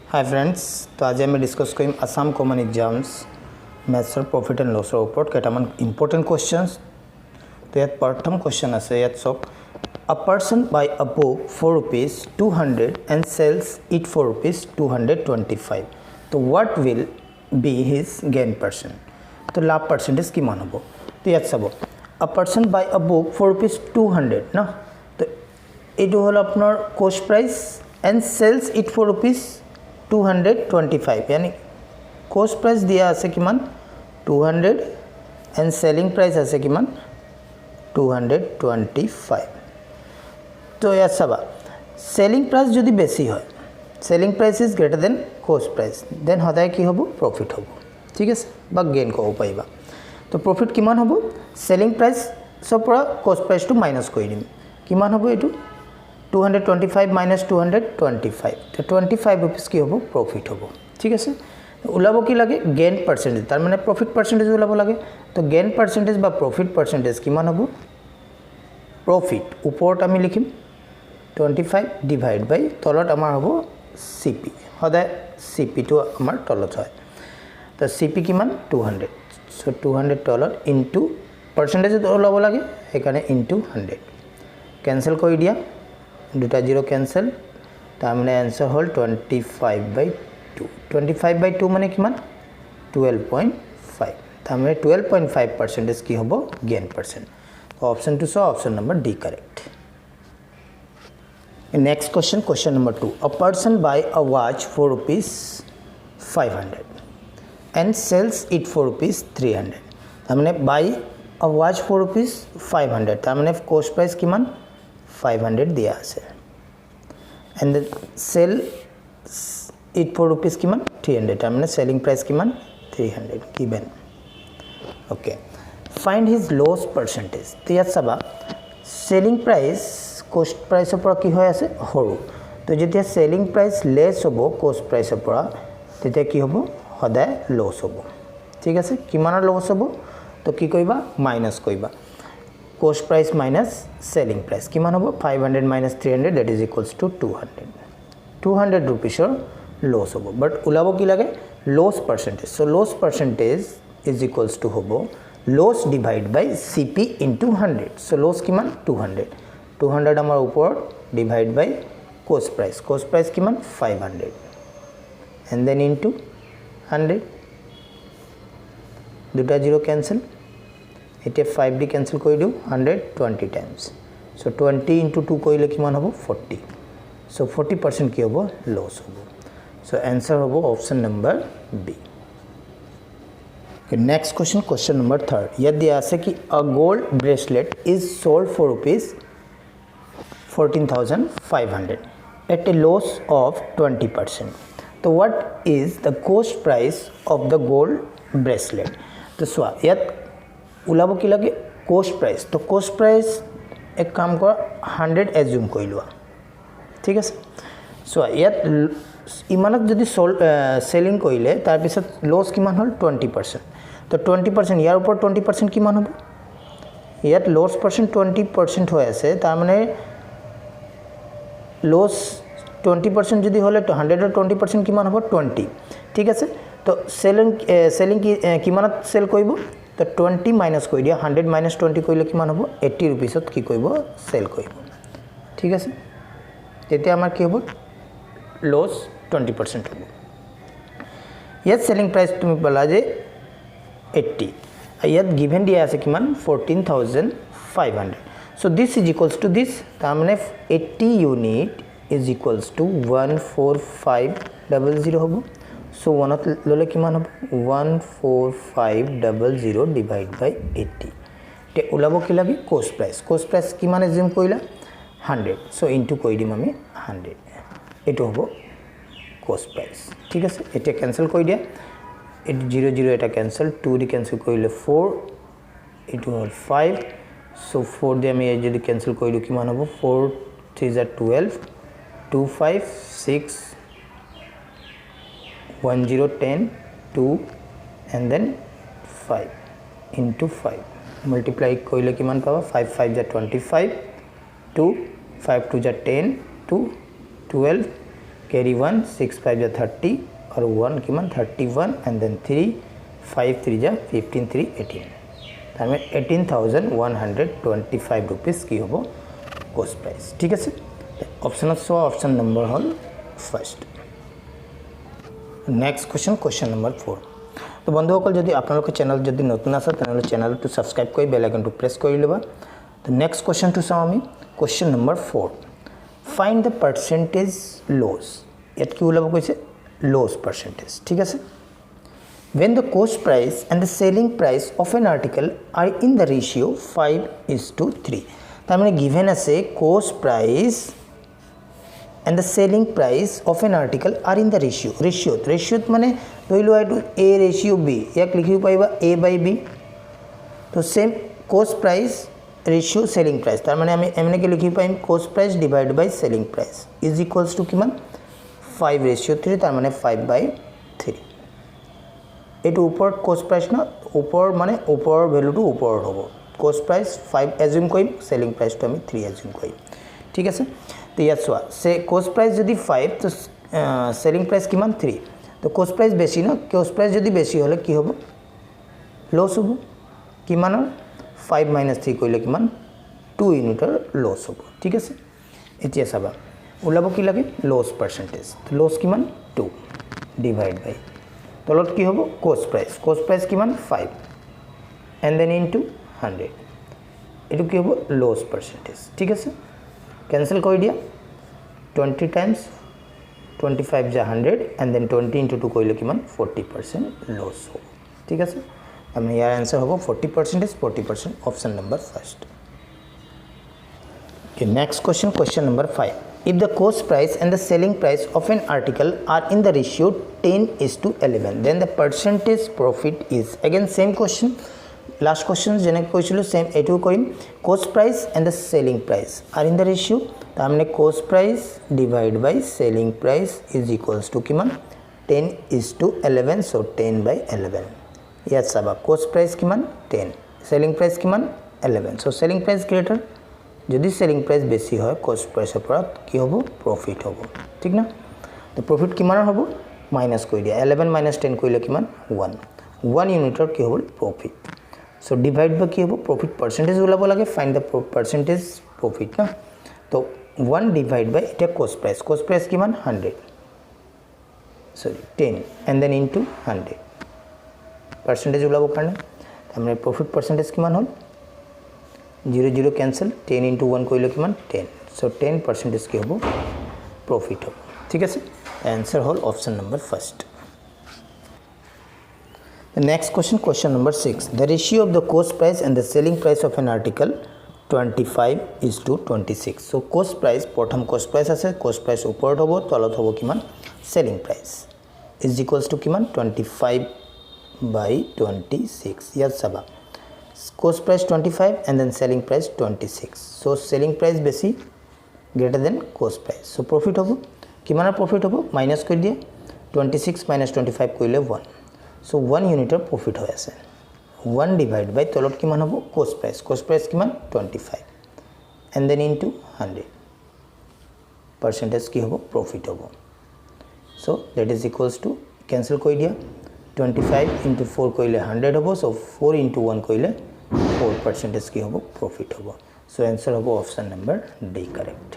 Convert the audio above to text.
Hi friends, तो आज आम डिस्कस करें आसाम कमन एग्जाम्स मैथ्सर प्रॉफिट एंड लसर ऊपर केटामान इम्पर्टेन्ट क्वेश्चन्स। तो इतना प्रथम क्वेश्चन आछे इतना सब a person buy a book for ₹200 and sales it for ₹225। तो what will be his gain percent. तो लाभ परसेंटेज किमान हम। तो इतना चाब a person buy a book for ₹200 ना, तो यू हल अपना cost price and sales it for ₹225 यानी कस्ट प्राइस दिया आछे किमान 200 एंड सेलिंग प्राइस आछे किमान 225। तो इतना चाबा सेलिंग प्राइस जदि बेसि है, selling price is greater than cost price, then सदाय कि हबो प्रॉफिट हबो। ठीक है, गेन कब पारिबा। तो प्रॉफिट किमान हबो सेलिंग प्राइस सबरा कस्ट प्राइस तो माइनस कर दिम किमान हबो एटू 225 माइनस 225 तो 25 रुपीज कि हम प्रॉफिट हम। ठीक है, ऊल्ब कि लगे गेन परसेंटेज तार माने प्रॉफिट परसेंटेज ऊल्ब लगे। तो गेन परसेंटेज बा प्रॉफिट परसेंटेज किमान हम प्रॉफिट ऊपर आम लिखिम 25 डिवाइड बाय तलत आमार हम सीपी सदाय सीपी तो आमार तलत है। तो सीपी किमान 200 सो 200 तलत इनटू परसेंटेज ऊल्ब लगे हेकाने इनटू 100 कैंसल कर दिया दुटा जीरो कैंसल तार माने आंसर हल 25/2। 25/2 माने किमान 12.5 तार माने 12.5 परसेंटेज कि हबो गेन परसेंट। तो option 2 option number D correct. Next question, question number 2 a person buy a watch for ₹500 and sales it for ₹300। तार माने बाय अ वॉच फॉर ₹500 तार माने कस्ट प्राइस किमान 500 दिया आछे and then sell it for rupees किमान 300 तार माने सेलिंग प्राइस किमान 300 given. Okay, find his loss percentage. तो इतना चाबा सेलिंग प्राइस कस्ट प्राइसर पर कि होय आछे हरु। तो जेतिया सेलिंग प्राइस लेस हबो कस्ट प्राइसर पर तेतिया कि हबो सदाय लॉस हबो। ठीक है, किमाনৰ लॉस हबो तो कि करिबा माइनस करिबा cost price minus selling price किमान हम 500 minus 300 that is equals to 200 रुपीसर लॉस हम। बट ऊल्ब कि लगे loss percentage. So loss percentage is equals to हम loss divide by CP into 100। So loss किमान 200 आमार ऊपर डिवाइड बाय कस्ट प्राइस किमान 500 एंड देन इंटू 100 दुटा जीरो कैंसल इतना 5 डी कैंसल कर दिও 120 टाइम्स। सो 20 इंटू 2 करिले किमान हम 40। सो 40% कि हम लॉस हम। सो आंसर हम option number B. Next question, question number 3 यह दिया आछे कि a gold bracelet is sold for ₹14,500 at a loss of 20%। तो what is the cost price of the gold bracelet. तो चुआ इतना ऊल्ब कि लगे कस्ट प्राइस। तो कस्ट प्राइस एक काम कर 100 एज्यूम कर लोৱা। ठीक है, चुआ इतना इमानक जदि सेलिंग करिले तार पिছত लॉस किमान हल 20%। तो 20% यार ऊपर 20% किमान हम इतना लॉस परसेंट 20% हो आछे तार माने लॉस 20% जदि हले तो 100 और 20% किमान हम 20। ठीक है, तो सेलिंग किमानत सेल करिब तो 20 माइनस कर दिया 100 माइनस 20 करिले किमान हम 80 रुपीसत कि करिब सेल करिब। ठीक है, तेतिया आमार कि हबो लॉस 20% हबो। इतना सेलिंग प्राइस तुम पाला जे 80 इतना गिवन दिया आछे किमान 14,500। So this is equals to this तार माने 80 यूनिट इज इक्वल्स टू 14500 हबो। सो वन लले किमान हम 14500 डिवाइड बाय 80 ते ऊल्ब कि लगे कस्ट प्राइस किमान एज्यूम करिला 100। सो इनटू कर दिम आमी 100 एटू हम कस्ट प्राइस। ठीक है, इतना कैंसल कर दिया 0 0 एटा कैंसल 2 दी कैंसल करिले 4 एटू हल 5। सो 4 दी आमी जदि कैंसल कर दिও किमान हम 4 3 12 2 5 6 1 0 10 2 and then 5 into 5 multiply करिले किमान पाबा 5 5 25 2 5 2 10 2 12 कैरी 1 6 5 जा 30 और 1 किमान 31 एंड देन 3 5 3 जा 15 3 18 तार में 18,125 रुपीस की होबो कॉस्ट प्राइस ठीक है ऑप्शन ऑप्शन नंबर हल फर्स्ट नेक्स्ट क्वेश्चन नंबर 4 तो बंधुসকল যদি আপোনালোকৰ চেনেল যদি নতুন আছে তেনেহলে চেনেলটো সাবস্ক্ৰাইব কৰি বেল আইকনটো প্ৰেছ কৰি লবা তো নেক্সট क्वेश्चनটো চাও আমি question number 4 find the percentage loss ইয়াত কি ওলাব কৈছে লস পার্সেন্টেজ ঠিক আছে when the cost price and the selling price of an article are in the ratio 5:3 তার মানে given আছে cost price and the selling price of an article are in the ratio মানে ধৰিলো এইটো a ratio b ইয়াক লিখিব পাইবা a by b তো same cost price ratio selling price তার মানে আমি এমনেকে লিখিব পাইম cost price divided by selling price is equals to কিমান 5:3 তার মানে 5/3 এটো উপর cost price না উপর মানে উপর ভ্যালুটো উপর হ'ব cost price 5 assume কৰিম selling price তো আমি 3 assume কৰিম ঠিক আছে तो ইয়াত সোয়া সে cost price যদি 5 তো selling price কিমান 3 তো cost price বেশি না cost price যদি বেশি হলে কি হ'ব লস হ'ব কিমানৰ 5 - 3 কইলে কিমান 2 ইউনিটৰ লস হ'ব ঠিক আছে এতিয়া চাবা ওলাব কি লাগে লস পার্সেন্টেজ তো লস কিমান 2 ডিভাইড বাই তলত কি হ'ব cost price কিমান 5 and then into 100 এটো কি হ'ব লস পার্সেন্টেজ ঠিক আছে कैंसिल कर दिया 20 टाइम्स 25 जा 100 एंड देन 20 into 2 কইলে কিমান 40% লস हो ठीक है हमने यार आंसर होगा 40% option number first okay next question number 5 if the cost price and the selling price of an article are in the ratio 10:11 then the percentage profit is again same question last question যেনে কৈছিল same এটো কৰিম cost price and the selling price are in the ratio তো हमने cost price divide by selling price is equals to কিমান 10:11 so 10/11 ইয়াত চাবা cost price কিমান 10 selling price কিমান 11 so selling price greater যদি selling price বেশি হয় cost price এর পৰা কি হ'ব profit হ'ব ঠিক না তো profit কিমান হ'ব মাইনাস কৰি দিয়া 11 - 10 কইলে কিমান 1 ইউনিটৰ কি হ'ব profit so divide by কি হ'ব profit percentage ওলাব লাগে find the percentage profit না তো 1 divide by এটা cost price কিমান 100 sorry 10 and then into 100 percentage ওলাব কাৰণে আমরা profit percentage কিমান হল 0 cancel 10 into 1 কইলে কিমান 10 so 10% কি হ'ব profit হ'ব ঠিক আছে answer hall option number first The next question number 6 the ratio of the cost price and the selling price of an article 25:26 so cost price প্ৰথম cost price আছে cost price ওপৰত হ'ব তলত হ'ব কিমান selling price is equals to কিমান 25/26 ইয়াত চাবা cost price 25 and then selling price 26 so selling price বেশি greater than cost price so profit হ'ব কিমানৰ profit হ'ব মাইনাস কৰি দিয়া 26 - 25 কইলে 1 so 1 ইউনিটৰ profit হৈ আছে 1 divide by তলত কিমান হ'ব cost price কিমান 25 and then into 100 percentage কি হ'ব profit হ'ব so that is equals to cancel কৰি দিয়া 25 into 4 কইলে 100 হ'ব so 4 into 1 কইলে 4% কি হ'ব profit হ'ব so answer হ'ব option number D correct